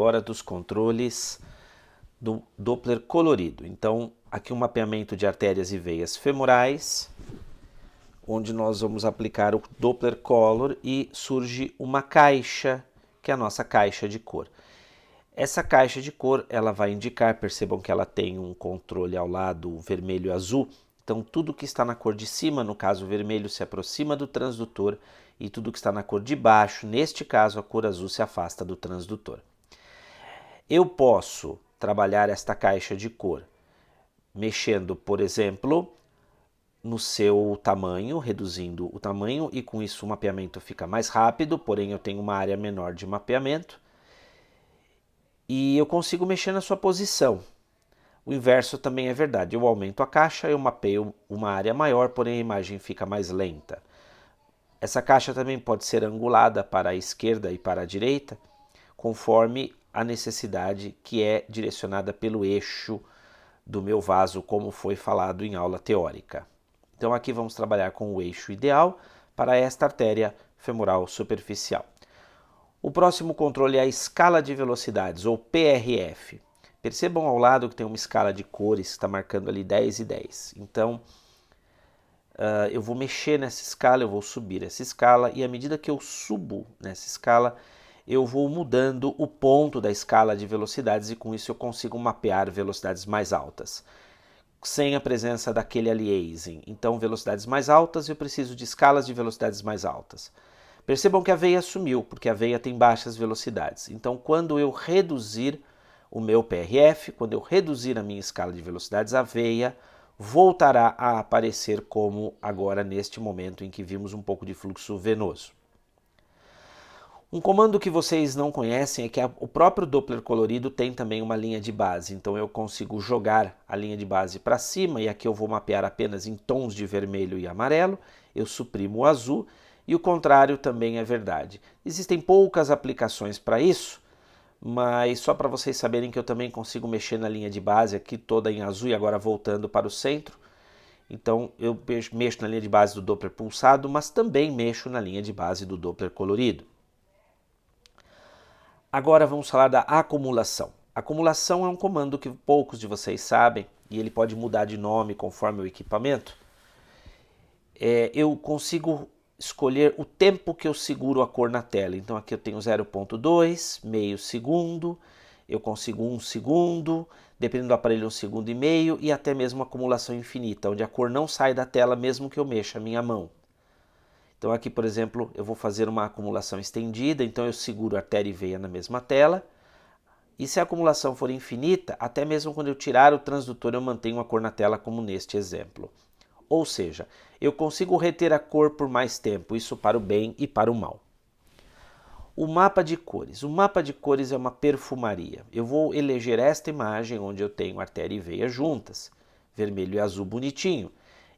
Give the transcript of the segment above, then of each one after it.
agora dos controles do Doppler colorido. Então, aqui um mapeamento de artérias e veias femorais, onde nós vamos aplicar o Doppler Color e surge uma caixa, que é a nossa caixa de cor. Essa caixa de cor, ela vai indicar, percebam que ela tem um controle ao lado vermelho e azul, então tudo que está na cor de cima, no caso o vermelho, se aproxima do transdutor e tudo que está na cor de baixo, neste caso a cor azul, se afasta do transdutor. Eu posso trabalhar esta caixa de cor mexendo, por exemplo, no seu tamanho, reduzindo o tamanho e com isso o mapeamento fica mais rápido, porém eu tenho uma área menor de mapeamento. E eu consigo mexer na sua posição. O inverso também é verdade. Eu aumento a caixa, eu mapeio uma área maior, porém a imagem fica mais lenta. Essa caixa também pode ser angulada para a esquerda e para a direita, conforme a necessidade que é direcionada pelo eixo do meu vaso, como foi falado em aula teórica. Então aqui vamos trabalhar com o eixo ideal para esta artéria femoral superficial. O próximo controle é a escala de velocidades, ou PRF. Percebam ao lado que tem uma escala de cores que está marcando ali 10 e 10. Então, eu vou mexer nessa escala, eu vou subir essa escala, e à medida que eu subo nessa escala, eu vou mudando o ponto da escala de velocidades, e com isso eu consigo mapear velocidades mais altas, sem a presença daquele aliasing. Então, velocidades mais altas, eu preciso de escalas de velocidades mais altas. Percebam que a veia sumiu, porque a veia tem baixas velocidades. Então, quando eu reduzir o meu PRF, quando eu reduzir a minha escala de velocidades, a veia voltará a aparecer como agora neste momento em que vimos um pouco de fluxo venoso. Um comando que vocês não conhecem é que o próprio Doppler colorido tem também uma linha de base. Então eu consigo jogar a linha de base para cima, e aqui eu vou mapear apenas em tons de vermelho e amarelo, eu suprimo o azul, e o contrário também é verdade. Existem poucas aplicações para isso, mas só para vocês saberem que eu também consigo mexer na linha de base aqui toda em azul e agora voltando para o centro. Então eu mexo na linha de base do Doppler pulsado, mas também mexo na linha de base do Doppler colorido. Agora vamos falar da acumulação. Acumulação é um comando que poucos de vocês sabem e ele pode mudar de nome conforme o equipamento. Eu consigo escolher o tempo que eu seguro a cor na tela. Então aqui eu tenho 0.2, meio segundo, eu consigo 1 segundo, dependendo do aparelho 1 segundo e meio, e até mesmo acumulação infinita, onde a cor não sai da tela mesmo que eu mexa a minha mão. Então aqui, por exemplo, eu vou fazer uma acumulação estendida, então eu seguro artéria e veia na mesma tela, e se a acumulação for infinita, até mesmo quando eu tirar o transdutor eu mantenho a cor na tela, como neste exemplo. Ou seja, eu consigo reter a cor por mais tempo, isso para o bem e para o mal. O mapa de cores. O mapa de cores é uma perfumaria. Eu vou eleger esta imagem onde eu tenho artéria e veia juntas, vermelho e azul bonitinho,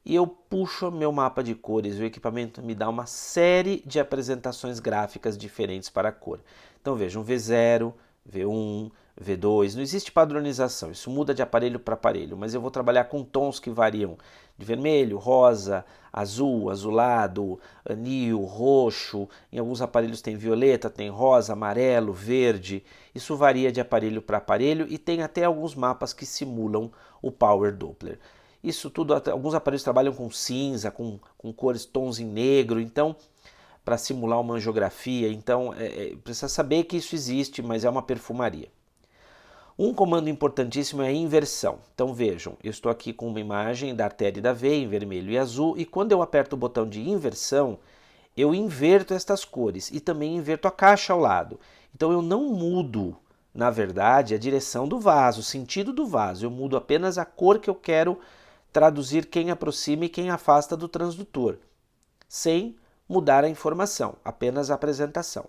e eu puxo meu mapa de cores. O equipamento me dá uma série de apresentações gráficas diferentes para a cor. Então vejam, V0, V1, V2, não existe padronização, isso muda de aparelho para aparelho, mas eu vou trabalhar com tons que variam de vermelho, rosa, azul, azulado, anil, roxo, em alguns aparelhos tem violeta, tem rosa, amarelo, verde, isso varia de aparelho para aparelho e tem até alguns mapas que simulam o Power Doppler. Isso tudo, alguns aparelhos trabalham com cinza, com cores, tons em negro, então para simular uma angiografia, então precisa saber que isso existe, mas é uma perfumaria. Um comando importantíssimo é a inversão. Então vejam, eu estou aqui com uma imagem da artéria e da veia em vermelho e azul, e quando eu aperto o botão de inversão, eu inverto estas cores e também inverto a caixa ao lado. Então eu não mudo, na verdade, a direção do vaso, o sentido do vaso, eu mudo apenas a cor que eu quero traduzir quem aproxima e quem afasta do transdutor, sem mudar a informação, apenas a apresentação.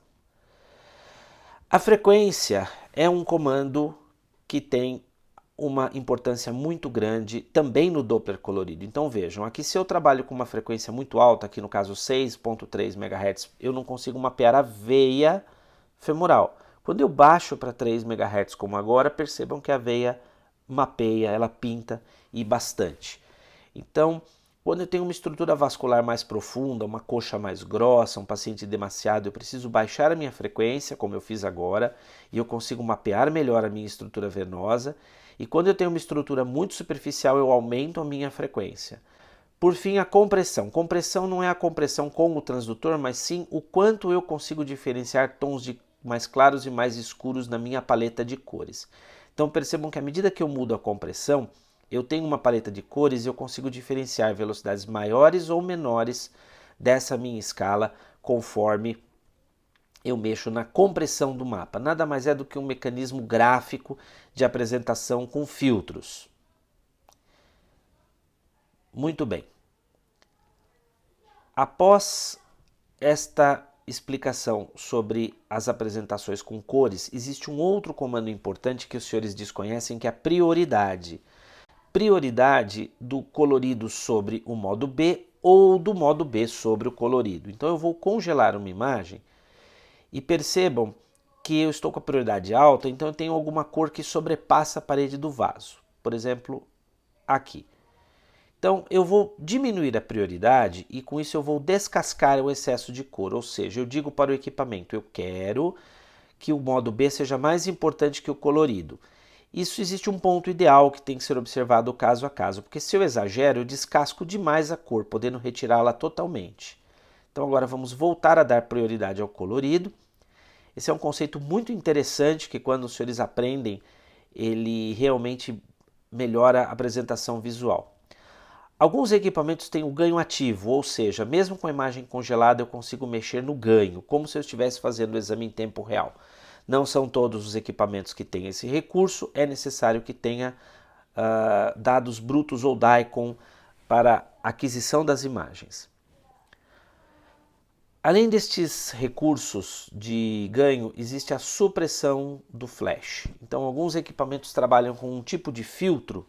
A frequência é um comando que tem uma importância muito grande também no Doppler colorido. Então vejam, aqui se eu trabalho com uma frequência muito alta, aqui no caso 6.3 MHz, eu não consigo mapear a veia femoral. Quando eu baixo para 3 MHz como agora, percebam que a veia mapeia, ela pinta e bastante. Então Quando eu tenho uma estrutura vascular mais profunda, uma coxa mais grossa, um paciente demasiado, eu preciso baixar a minha frequência, como eu fiz agora, e eu consigo mapear melhor a minha estrutura venosa. E quando eu tenho uma estrutura muito superficial, eu aumento a minha frequência. Por fim, a compressão. Compressão não é a compressão com o transdutor, mas sim o quanto eu consigo diferenciar tons mais claros e mais escuros na minha paleta de cores. Então percebam que à medida que eu mudo a compressão, eu tenho uma paleta de cores e eu consigo diferenciar velocidades maiores ou menores dessa minha escala conforme eu mexo na compressão do mapa. Nada mais é do que um mecanismo gráfico de apresentação com filtros. Muito bem. Após esta explicação sobre as apresentações com cores, existe um outro comando importante que os senhores desconhecem, que é a prioridade. Prioridade do colorido sobre o modo B ou do modo B sobre o colorido. Então eu vou congelar uma imagem e percebam que eu estou com a prioridade alta, então eu tenho alguma cor que sobrepassa a parede do vaso. Por exemplo, aqui. Então eu vou diminuir a prioridade e com isso eu vou descascar o excesso de cor, ou seja, eu digo para o equipamento, eu quero que o modo B seja mais importante que o colorido. Isso existe um ponto ideal que tem que ser observado caso a caso, porque se eu exagero, eu descasco demais a cor, podendo retirá-la totalmente. Então agora vamos voltar a dar prioridade ao colorido. Esse é um conceito muito interessante que quando os senhores aprendem, ele realmente melhora a apresentação visual. Alguns equipamentos têm o ganho ativo, ou seja, mesmo com a imagem congelada eu consigo mexer no ganho, como se eu estivesse fazendo o exame em tempo real. Não são todos os equipamentos que têm esse recurso, é necessário que tenha dados brutos ou DICOM para aquisição das imagens. Além destes recursos de ganho, existe a supressão do flash. Então, alguns equipamentos trabalham com um tipo de filtro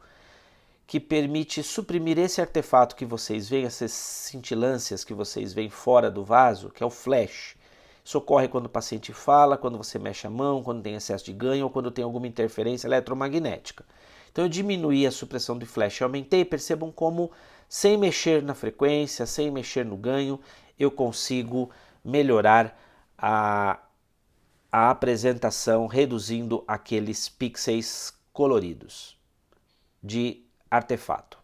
que permite suprimir esse artefato que vocês veem, essas cintilâncias que vocês veem fora do vaso, que é o flash. Isso ocorre quando o paciente fala, quando você mexe a mão, quando tem excesso de ganho ou quando tem alguma interferência eletromagnética. Então eu diminuí a supressão de flash, eu aumentei, percebam como sem mexer na frequência, sem mexer no ganho, eu consigo melhorar a apresentação reduzindo aqueles pixels coloridos de artefato.